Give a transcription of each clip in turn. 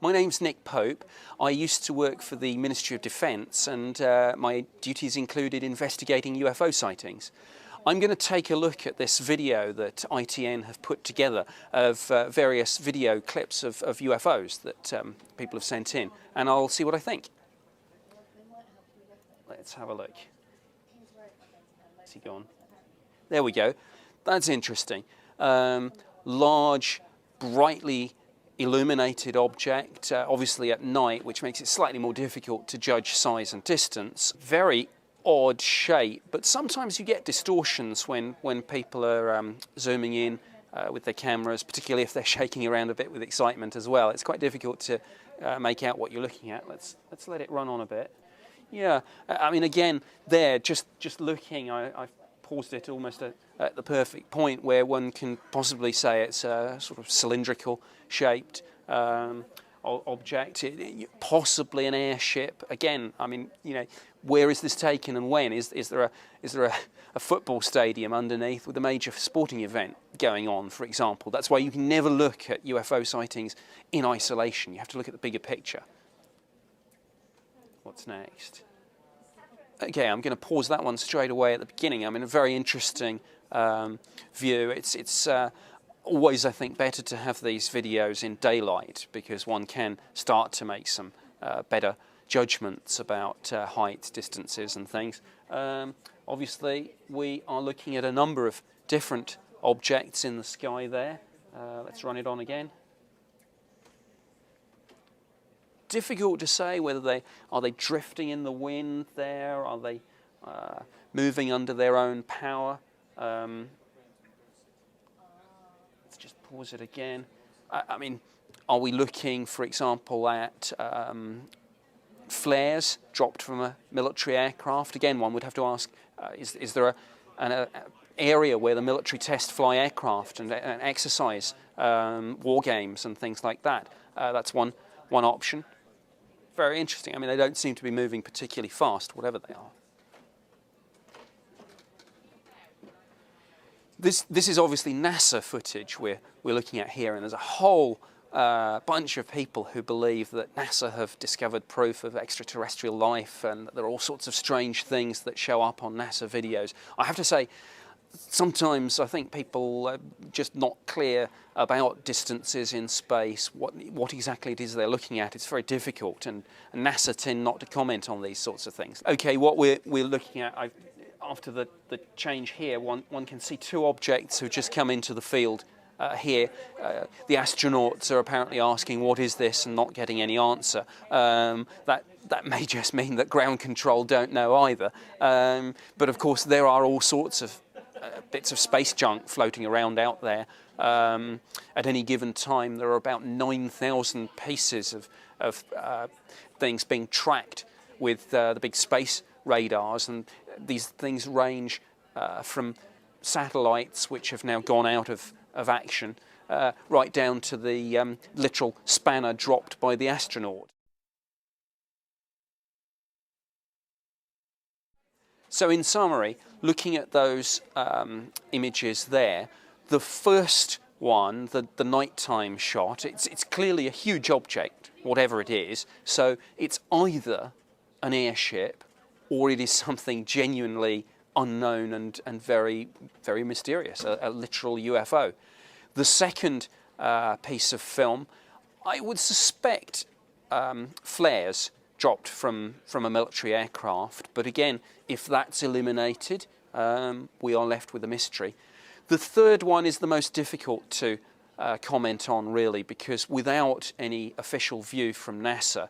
My name's Nick Pope. I used to work for the Ministry of Defence, and my duties included investigating UFO sightings. I'm going to take a look at this video that ITN have put together of various video clips of UFOs that people have sent in, and I'll see what I think. Let's have a look. Is he gone? There we go. That's interesting. Large, brightly illuminated object, obviously at night, which makes it slightly more difficult to judge size and distance. Very odd shape, but sometimes you get distortions when people are zooming in with their cameras, particularly if they're shaking around a bit with excitement as well. It's quite difficult to make out what you're looking at. Let's let it run on a bit. Yeah, I mean, again, there, just looking, I've paused it almost at the perfect point where one can possibly say it's a sort of cylindrical shaped object, possibly an airship. Again, I mean, you know, where is this taken and when? Is there a football stadium underneath with a major sporting event going on, for example? That's why you can never look at UFO sightings in isolation. You have to look at the bigger picture. What's next? Okay, I'm going to pause that one straight away at the beginning. I mean, a very interesting view. It's always, I think, better to have these videos in daylight because one can start to make some better judgments about height, distances and things. Obviously, we are looking at a number of different objects in the sky there. Let's run it on again. Difficult to say whether are they drifting in the wind there, are they moving under their own power. Let's just pause it again. I mean, are we looking, for example, at flares dropped from a military aircraft? Again, one would have to ask, is there an area where the military test fly aircraft and exercise war games and things like that? That's one option. Very interesting. I mean, they don't seem to be moving particularly fast, whatever they are. This is obviously NASA footage we're looking at here, and there's a whole bunch of people who believe that NASA have discovered proof of extraterrestrial life, and that there are all sorts of strange things that show up on NASA videos. I have to say, sometimes I think people are just not clear about distances in space, what exactly it is they're looking at. It's very difficult, and NASA tend not to comment on these sorts of things. Okay, what we're looking at, after the change here, one can see two objects who've just come into the field here. The astronauts are apparently asking, what is this, and not getting any answer. That may just mean that ground control don't know either. But of course there are all sorts of bits of space junk floating around out there. At any given time there are about 9,000 pieces of things being tracked with the big space radars, and these things range from satellites which have now gone out of action right down to the literal spanner dropped by the astronaut. So in summary, looking at those images there, the first one, the nighttime shot, it's clearly a huge object, whatever it is. So it's either an airship or it is something genuinely unknown and very, very mysterious, a literal UFO. The second piece of film, I would suspect flares dropped from a military aircraft, but again, if that's eliminated, we are left with a mystery. The third one is the most difficult to comment on, really, because without any official view from NASA,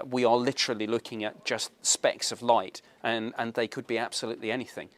we are literally looking at just specks of light, and they could be absolutely anything.